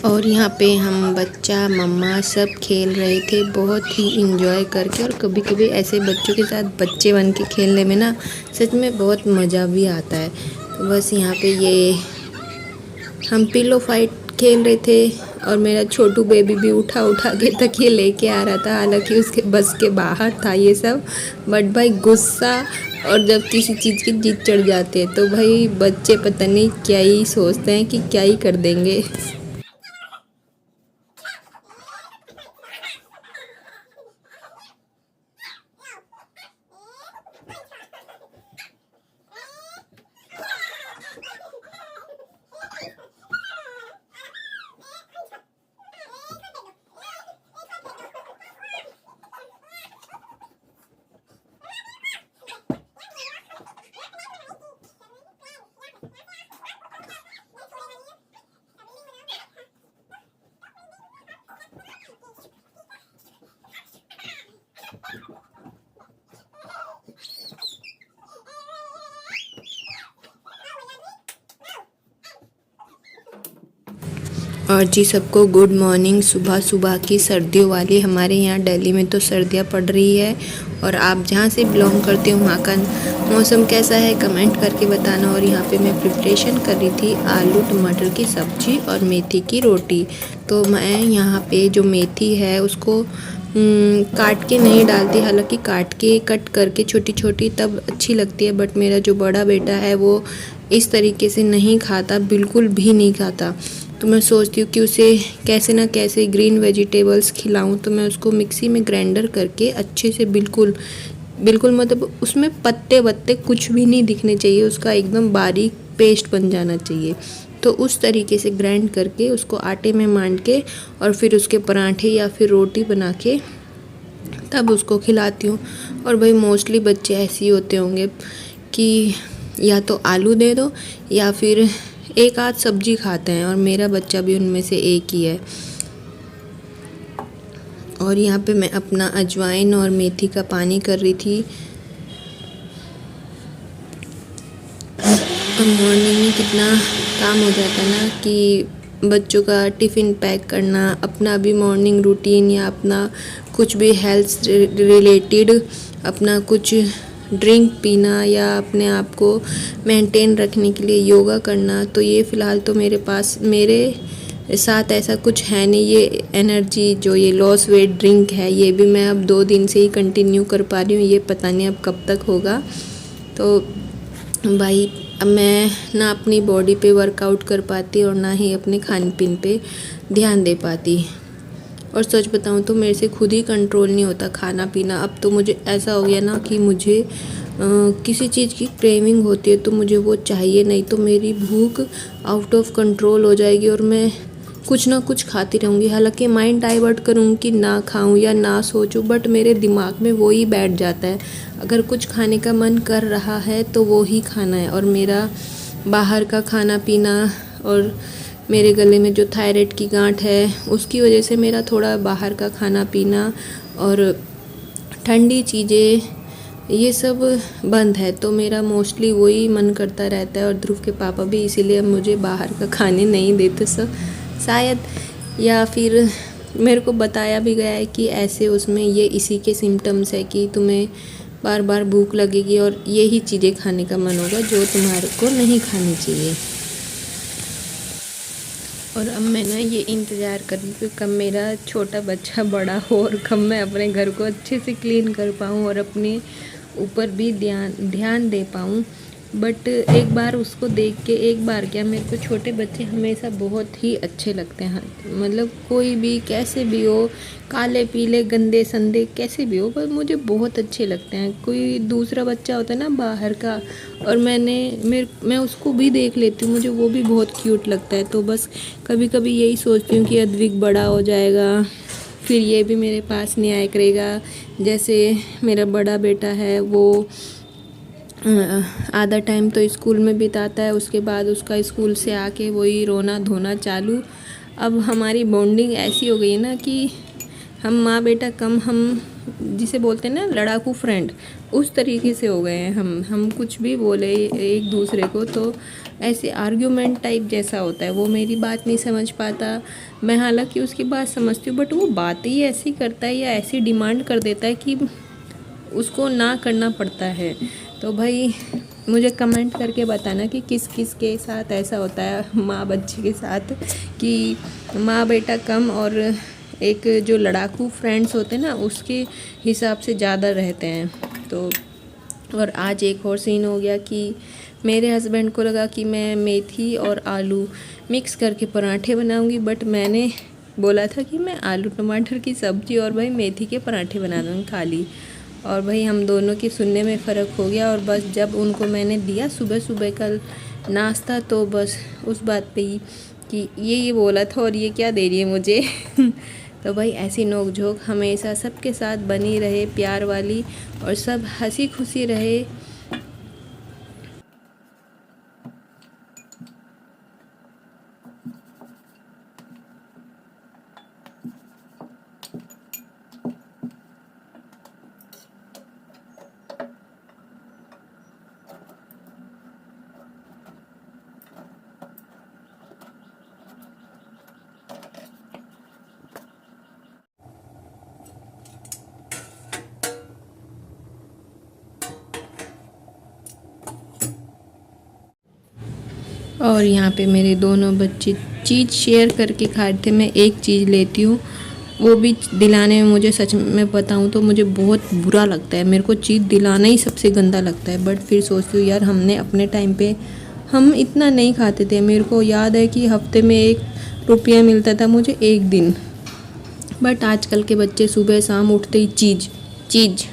और यहाँ पे हम बच्चा मम्मा सब खेल रहे थे बहुत ही इंजॉय करके। और कभी कभी ऐसे बच्चों के साथ बच्चे बन के खेलने में ना सच में बहुत मज़ा भी आता है। तो बस यहाँ पे ये हम पिलो फाइट खेल रहे थे और मेरा छोटू बेबी भी उठा उठा के तकिए लेके आ रहा था। हालांकि उसके बस के बाहर था ये सब, बट भाई गुस्सा और जब किसी चीज़ की जिद चढ़ जाती है तो भाई बच्चे पता नहीं क्या ही सोचते हैं कि क्या ही कर देंगे। और जी सबको गुड मॉर्निंग। सुबह सुबह की सर्दियों वाली हमारे यहाँ दिल्ली में तो सर्दियाँ पड़ रही है। और आप जहाँ से बिलोंग करते हो वहाँ का मौसम कैसा है कमेंट करके बताना। और यहाँ पे मैं प्रिपरेशन कर रही थी आलू टमाटर की सब्ज़ी और मेथी की रोटी। तो मैं यहाँ पे जो मेथी है उसको काट के नहीं डालती, हालांकि कट करके छोटी छोटी तब अच्छी लगती है। बट मेरा जो बड़ा बेटा है वो इस तरीके से नहीं खाता, बिल्कुल भी नहीं खाता। तो मैं सोचती हूँ कि उसे कैसे ना कैसे ग्रीन वेजिटेबल्स खिलाऊं। तो मैं उसको मिक्सी में ग्राइंडर करके अच्छे से बिल्कुल मतलब उसमें पत्ते वत्ते कुछ भी नहीं दिखने चाहिए, उसका एकदम बारीक पेस्ट बन जाना चाहिए। तो उस तरीके से ग्राइंड करके उसको आटे में मान के और फिर उसके पराठे या फिर रोटी बना के तब उसको खिलाती हूँ। और भाई मोस्टली बच्चे ऐसे ही होते होंगे कि या तो आलू दे दो या फिर एक आध सब्जी खाते हैं, और मेरा बच्चा भी उनमें से एक ही है। और यहाँ पे मैं अपना अजवाइन और मेथी का पानी कर रही थी। और मॉर्निंग में कितना काम हो जाता है ना कि बच्चों का टिफ़िन पैक करना, अपना भी मॉर्निंग रूटीन या अपना कुछ भी हेल्थ रिलेटेड अपना कुछ ड्रिंक पीना या अपने आप को मेंटेन रखने के लिए योगा करना। तो ये फ़िलहाल तो मेरे साथ ऐसा कुछ है नहीं। ये एनर्जी जो ये लॉस वेट ड्रिंक है ये भी मैं अब 2 दिन से ही कंटिन्यू कर पा रही हूँ, ये पता नहीं अब कब तक होगा। तो भाई अब मैं ना अपनी बॉडी पे वर्कआउट कर पाती और ना ही अपने खान पीन पे ध्यान दे पाती। और सच बताऊँ तो मेरे से खुद ही कंट्रोल नहीं होता खाना पीना। अब तो मुझे ऐसा हो गया ना कि मुझे किसी चीज़ की क्रेविंग होती है तो मुझे वो चाहिए, नहीं तो मेरी भूख आउट ऑफ कंट्रोल हो जाएगी और मैं कुछ ना कुछ खाती रहूँगी। हालांकि माइंड डाइवर्ट करूँगी कि ना खाऊँ या ना सोचूँ, बट मेरे दिमाग में वो ही बैठ जाता है। अगर कुछ खाने का मन कर रहा है तो वो ही खाना है। और मेरा बाहर का खाना पीना और मेरे गले में जो थायराइड की गांठ है उसकी वजह से मेरा थोड़ा बाहर का खाना पीना और ठंडी चीज़ें ये सब बंद है। तो मेरा मोस्टली वही मन करता रहता है। और ध्रुव के पापा भी इसीलिए अब मुझे बाहर का खाने नहीं देते सब शायद, या फिर मेरे को बताया भी गया है कि ऐसे उसमें ये इसी के सिम्टम्स है कि तुम्हें बार बार भूख लगेगी और यही चीज़ें खाने का मन होगा जो तुम्हारे को नहीं खानी चाहिए। और अब मैं ना ये इंतज़ार कर रही हूँ कब मेरा छोटा बच्चा बड़ा हो और कब मैं अपने घर को अच्छे से क्लीन कर पाऊँ और अपने ऊपर भी ध्यान दे पाऊँ। बट एक बार उसको देख के, एक बार क्या, मेरे को छोटे बच्चे हमेशा बहुत ही अच्छे लगते हैं। मतलब कोई भी कैसे भी हो, काले पीले गंदे संदे कैसे भी हो, पर मुझे बहुत अच्छे लगते हैं। कोई दूसरा बच्चा होता है ना बाहर का, और मैं उसको भी देख लेती हूँ, मुझे वो भी बहुत क्यूट लगता है। तो बस कभी कभी यही सोचती हूँ कि अद्विक बड़ा हो जाएगा फिर ये भी मेरे पास नहीं आया करेगा। जैसे मेरा बड़ा बेटा है वो आधा टाइम तो स्कूल में बिताता है, उसके बाद उसका स्कूल से आके वही रोना धोना चालू। अब हमारी बॉन्डिंग ऐसी हो गई है ना कि हम माँ बेटा कम, हम जिसे बोलते हैं ना लड़ाकू फ्रेंड, उस तरीके से हो गए हैं हम कुछ भी बोले एक दूसरे को तो ऐसे आर्ग्यूमेंट टाइप जैसा होता है। वो मेरी बात नहीं समझ पाता, मैं हालांकि उसकी बात समझती हूँ, बट वो बात ही ऐसी करता है या ऐसी डिमांड कर देता है कि उसको ना करना पड़ता है। तो भाई मुझे कमेंट करके बताना कि किस किस के साथ ऐसा होता है माँ बच्चे के साथ, कि माँ बेटा कम और एक जो लड़ाकू फ्रेंड्स होते हैं ना उसके हिसाब से ज़्यादा रहते हैं। तो और आज एक और सीन हो गया कि मेरे हस्बैंड को लगा कि मैं मेथी और आलू मिक्स करके पराठे बनाऊंगी, बट मैंने बोला था कि मैं आलू टमाटर की सब्ज़ी और भाई मेथी के पराठे बना दूँगी खाली। और भाई हम दोनों की सुनने में फ़र्क हो गया। और बस जब उनको मैंने दिया सुबह सुबह कल नाश्ता तो बस उस बात पे ही कि ये बोला था और ये क्या दे रही है मुझे। तो भाई ऐसी नोक झोंक हमेशा सबके साथ बनी रहे, प्यार वाली, और सब हंसी खुशी रहे। और यहाँ पे मेरे दोनों बच्चे चीज़ शेयर करके खा रहे थे। मैं एक चीज़ लेती हूँ, वो भी दिलाने में मुझे सच में बताऊँ तो मुझे बहुत बुरा लगता है। मेरे को चीज़ दिलाना ही सबसे गंदा लगता है। बट फिर सोचती हूँ यार हमने अपने टाइम पे हम इतना नहीं खाते थे। मेरे को याद है कि हफ्ते में 1 रुपया मिलता था मुझे एक दिन। बट आजकल के बच्चे सुबह शाम उठते ही चीज़ चीज़